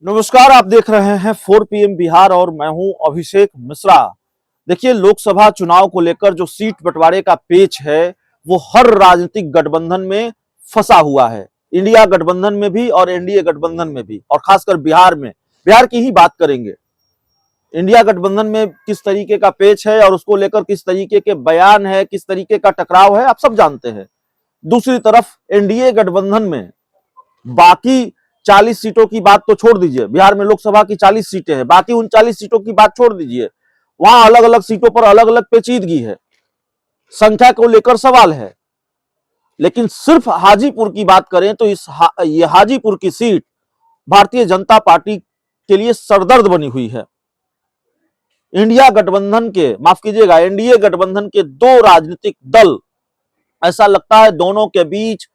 नमस्कार, आप देख रहे हैं 4 PM बिहार और मैं हूं अभिषेक मिश्रा। देखिए, लोकसभा चुनाव को लेकर जो सीट बंटवारे का पेच है वो हर राजनीतिक गठबंधन में फंसा हुआ है। इंडिया गठबंधन में भी और एनडीए गठबंधन में भी, और खासकर बिहार में। बिहार की ही बात करेंगे। इंडिया गठबंधन में किस तरीके का पेच है और उसको लेकर किस तरीके के बयान है, किस तरीके का टकराव है, आप सब जानते हैं। दूसरी तरफ एनडीए गठबंधन में बाकी 40 सीटों की बात तो छोड़ दीजिए। बिहार में लोकसभा की 40 सीटें हैं, बाकी 39 सीटों की बात छोड़ दीजिए। वहां अलग अलग सीटों पर अलग अलग पेचीदगी है, संख्या को लेकर सवाल है। लेकिन सिर्फ हाजीपुर की बात करें तो ये हाजीपुर की सीट भारतीय जनता पार्टी के लिए सरदर्द बनी हुई है। इंडिया गठबंधन के, माफ कीजिएगा, एनडीए गठबंधन के दो राजनीतिक दल, ऐसा लगता है दोनों के बीच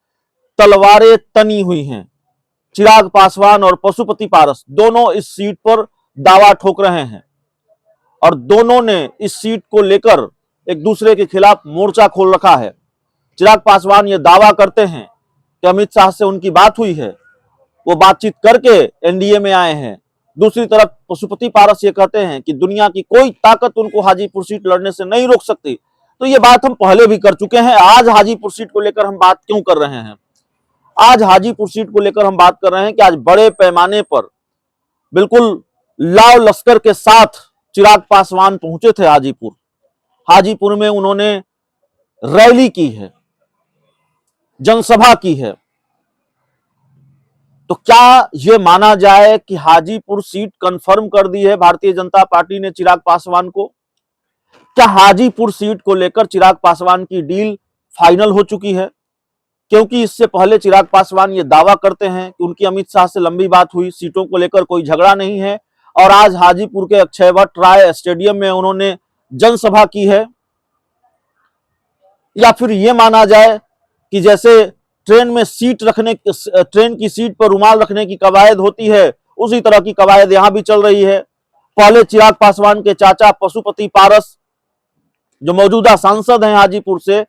तलवारें तनी हुई हैं। चिराग पासवान और पशुपति पारस दोनों इस सीट पर दावा ठोक रहे हैं और दोनों ने इस सीट को लेकर एक दूसरे के खिलाफ मोर्चा खोल रखा है। चिराग पासवान ये दावा करते हैं कि अमित शाह से उनकी बात हुई है, वो बातचीत करके एनडीए में आए हैं। दूसरी तरफ पशुपति पारस ये कहते हैं कि दुनिया की कोई ताकत उनको हाजीपुर सीट लड़ने से नहीं रोक सकती। तो ये बात हम पहले भी कर चुके हैं। आज हाजीपुर सीट को लेकर हम बात क्यों कर रहे हैं? आज हाजीपुर सीट को लेकर हम बात कर रहे हैं कि आज बड़े पैमाने पर, बिल्कुल लाव लश्कर के साथ चिराग पासवान पहुंचे थे हाजीपुर। हाजीपुर में उन्होंने रैली की है, जनसभा की है। तो क्या यह माना जाए कि हाजीपुर सीट कंफर्म कर दी है भारतीय जनता पार्टी ने चिराग पासवान को? क्या हाजीपुर सीट को लेकर चिराग पासवान की डील फाइनल हो चुकी है? क्योंकि इससे पहले चिराग पासवान ये दावा करते हैं कि उनकी अमित शाह से लंबी बात हुई, सीटों को लेकर कोई झगड़ा नहीं है। और आज हाजीपुर के अक्षय वट राय स्टेडियम में उन्होंने जनसभा की है। या फिर यह माना जाए कि जैसे ट्रेन की सीट पर रुमाल रखने की कवायद होती है, उसी तरह की कवायद यहां भी चल रही है। पहले चिराग पासवान के चाचा पशुपति पारस, जो मौजूदा सांसद हैं हाजीपुर से,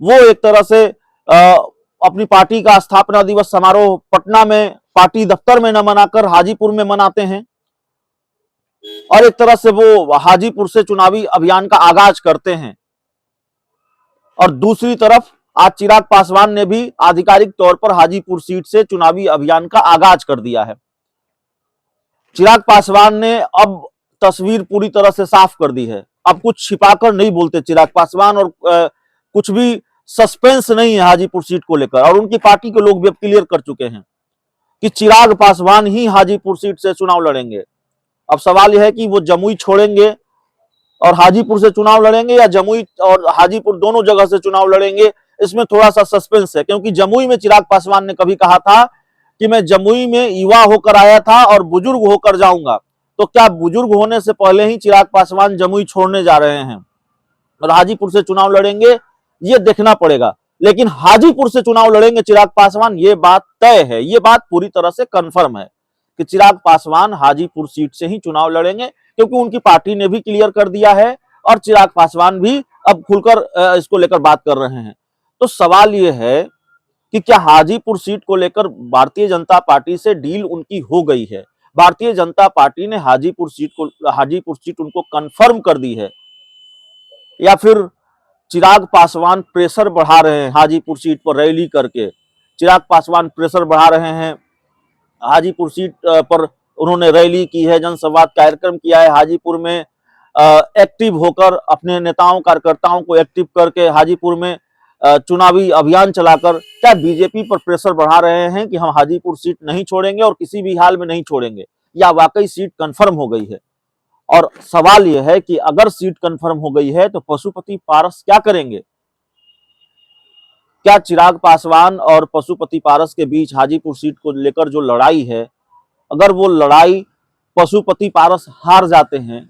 वो एक तरह से अपनी पार्टी का स्थापना दिवस समारोह पटना में पार्टी दफ्तर में न मनाकर हाजीपुर में मनाते हैं और एक तरह से वो हाजीपुर से चुनावी अभियान का आगाज करते हैं। और दूसरी तरफ आज चिराग पासवान ने भी आधिकारिक तौर पर हाजीपुर सीट से चुनावी अभियान का आगाज कर दिया है। चिराग पासवान ने अब तस्वीर पूरी तरह से साफ कर दी है। अब कुछ छिपाकर नहीं बोलते चिराग पासवान, और कुछ भी सस्पेंस नहीं है हाजीपुर सीट को लेकर। और उनकी पार्टी के लोग भी अब क्लियर कर चुके हैं कि चिराग पासवान ही हाजीपुर सीट से चुनाव लड़ेंगे। अब सवाल यह है कि वो जमुई छोड़ेंगे और हाजीपुर से चुनाव लड़ेंगे या जमुई और हाजीपुर दोनों जगह से चुनाव लड़ेंगे। इसमें थोड़ा सा सस्पेंस है, क्योंकि जमुई में चिराग पासवान ने कभी कहा था कि मैं जमुई में युवा होकर आया था और बुजुर्ग होकर जाऊंगा। तो क्या बुजुर्ग होने से पहले ही चिराग पासवान जमुई छोड़ने जा रहे हैं और हाजीपुर से चुनाव लड़ेंगे? ये देखना पड़ेगा। लेकिन हाजीपुर से चुनाव लड़ेंगे चिराग पासवान, ये बात तय है, ये बात पूरी तरह से कंफर्म है कि चिराग पासवान हाजीपुर सीट से ही चुनाव लड़ेंगे, क्योंकि उनकी पार्टी ने भी क्लियर कर दिया है और चिराग पासवान भी अब खुलकर इसको लेकर बात कर रहे हैं। तो सवाल यह है कि क्या हाजीपुर सीट को लेकर भारतीय जनता पार्टी से डील उनकी हो गई है? भारतीय जनता पार्टी ने हाजीपुर सीट उनको कंफर्म कर दी है, या फिर चिराग पासवान प्रेशर बढ़ा रहे हैं हाजीपुर सीट पर रैली करके? चिराग पासवान प्रेशर बढ़ा रहे हैं। हाजीपुर सीट पर उन्होंने रैली की है, जनसंवाद कार्यक्रम किया है हाजीपुर में, एक्टिव होकर अपने नेताओं कार्यकर्ताओं को एक्टिव करके हाजीपुर में चुनावी अभियान चलाकर क्या बीजेपी पर प्रेशर बढ़ा रहे हैं कि हम हाजीपुर सीट नहीं छोड़ेंगे और किसी भी हाल में नहीं छोड़ेंगे, या वाकई सीट कंफर्म हो गई है? और सवाल यह है कि अगर सीट कंफर्म हो गई है तो पशुपति पारस क्या करेंगे? क्या चिराग पासवान और पशुपति पारस के बीच हाजीपुर सीट को लेकर जो लड़ाई है, अगर वो लड़ाई पशुपति पारस हार जाते हैं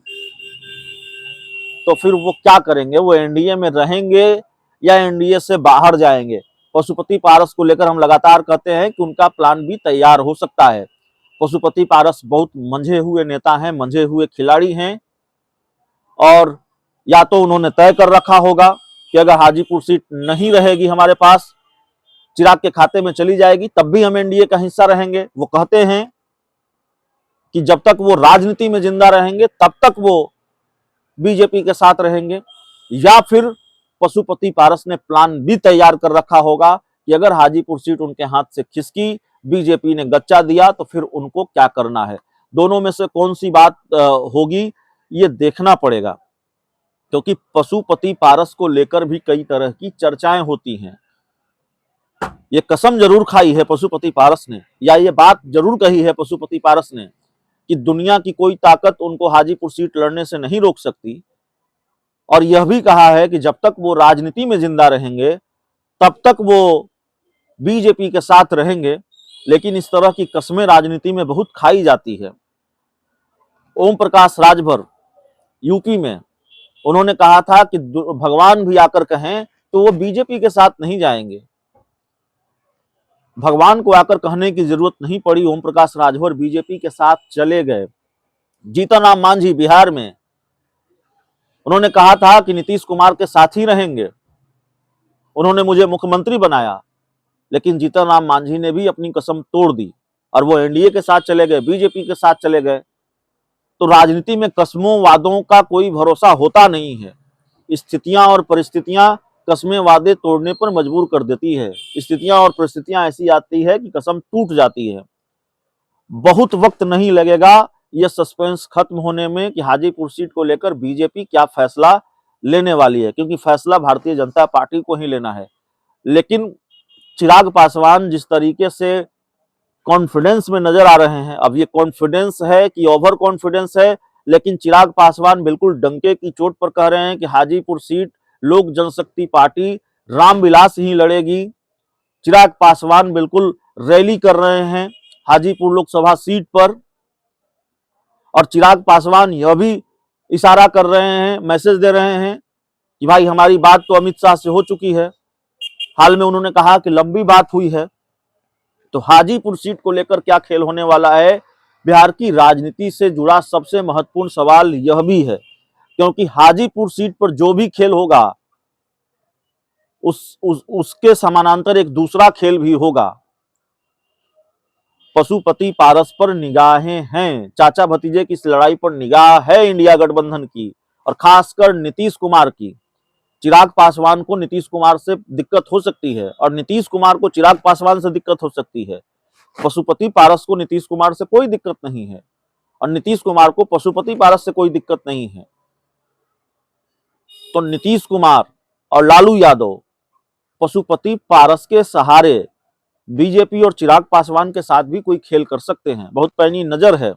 तो फिर वो क्या करेंगे? वो एनडीए में रहेंगे या एनडीए से बाहर जाएंगे? पशुपति पारस को लेकर हम लगातार कहते हैं कि उनका प्लान भी तैयार हो सकता है। पशुपति पारस बहुत मंझे हुए नेता हैं, मंझे हुए खिलाड़ी हैं, और या तो उन्होंने तय कर रखा होगा कि अगर हाजीपुर सीट नहीं रहेगी हमारे पास, चिराग के खाते में चली जाएगी, तब भी हम एनडीए का हिस्सा रहेंगे। वो कहते हैं कि जब तक वो राजनीति में जिंदा रहेंगे तब तक वो बीजेपी के साथ रहेंगे, या फिर पशुपति पारस ने प्लान भी तैयार कर रखा होगा कि अगर हाजीपुर सीट उनके हाथ से खिसकी, बीजेपी ने गच्चा दिया, तो फिर उनको क्या करना है। दोनों में से कौन सी बात होगी ये देखना पड़ेगा, क्योंकि पशुपति पारस को लेकर भी कई तरह की चर्चाएं होती हैं। ये कसम जरूर खाई है पशुपति पारस ने, या ये बात जरूर कही है पशुपति पारस ने कि दुनिया की कोई ताकत उनको हाजीपुर सीट लड़ने से नहीं रोक सकती, और यह भी कहा है कि जब तक वो राजनीति में जिंदा रहेंगे तब तक वो बीजेपी के साथ रहेंगे। लेकिन इस तरह की कस्में राजनीति में बहुत खाई जाती है। ओम प्रकाश राजभर यूपी में उन्होंने कहा था कि भगवान भी आकर कहें तो वो बीजेपी के साथ नहीं जाएंगे। भगवान को आकर कहने की जरूरत नहीं पड़ी, ओम प्रकाश राजभर बीजेपी के साथ चले गए। जीतन राम मांझी बिहार में उन्होंने कहा था कि नीतीश कुमार के साथ ही रहेंगे, उन्होंने मुझे मुख्यमंत्री बनाया, लेकिन जीतन राम मांझी ने भी अपनी कसम तोड़ दी और वो एनडीए के साथ चले गए, बीजेपी के साथ चले गए। तो राजनीति में कसमों वादों का कोई भरोसा होता नहीं है। स्थितियां और परिस्थितियां कसमें वादे तोड़ने पर मजबूर कर देती है। स्थितियां और परिस्थितियां ऐसी आती है कि कसम टूट जाती है। बहुत वक्त नहीं लगेगा यह सस्पेंस खत्म होने में कि हाजीपुर सीट को लेकर बीजेपी क्या फैसला लेने वाली है, क्योंकि फैसला भारतीय जनता पार्टी को ही लेना है। लेकिन चिराग पासवान जिस तरीके से कॉन्फिडेंस में नजर आ रहे हैं, अब ये कॉन्फिडेंस है कि ओवर कॉन्फिडेंस है, लेकिन चिराग पासवान बिल्कुल डंके की चोट पर कह रहे हैं कि हाजीपुर सीट लोक जनशक्ति पार्टी रामविलास ही लड़ेगी। चिराग पासवान बिल्कुल रैली कर रहे हैं हाजीपुर लोकसभा सीट पर, और चिराग पासवान यह भी इशारा कर रहे हैं, मैसेज दे रहे हैं कि भाई हमारी बात तो अमित शाह से हो चुकी है। हाल में उन्होंने कहा कि लंबी बात हुई है। तो हाजीपुर सीट को लेकर क्या खेल होने वाला है, बिहार की राजनीति से जुड़ा सबसे महत्वपूर्ण सवाल यह भी है, क्योंकि हाजीपुर सीट पर जो भी खेल होगा उसके समानांतर एक दूसरा खेल भी होगा। पशुपति पारस पर निगाहें हैं, चाचा भतीजे की इस लड़ाई पर निगाह है इंडिया गठबंधन की, और खासकर नीतीश कुमार की। चिराग पासवान को नीतीश कुमार से दिक्कत हो सकती है, और नीतीश कुमार को चिराग पासवान से दिक्कत हो सकती है। पशुपति पारस को नीतीश कुमार से कोई दिक्कत नहीं है, और नीतीश कुमार को पशुपति पारस से कोई दिक्कत नहीं है। तो नीतीश कुमार और लालू यादव पशुपति पारस के सहारे बीजेपी और चिराग पासवान के साथ भी कोई खेल कर सकते हैं। बहुत पैनी नजर है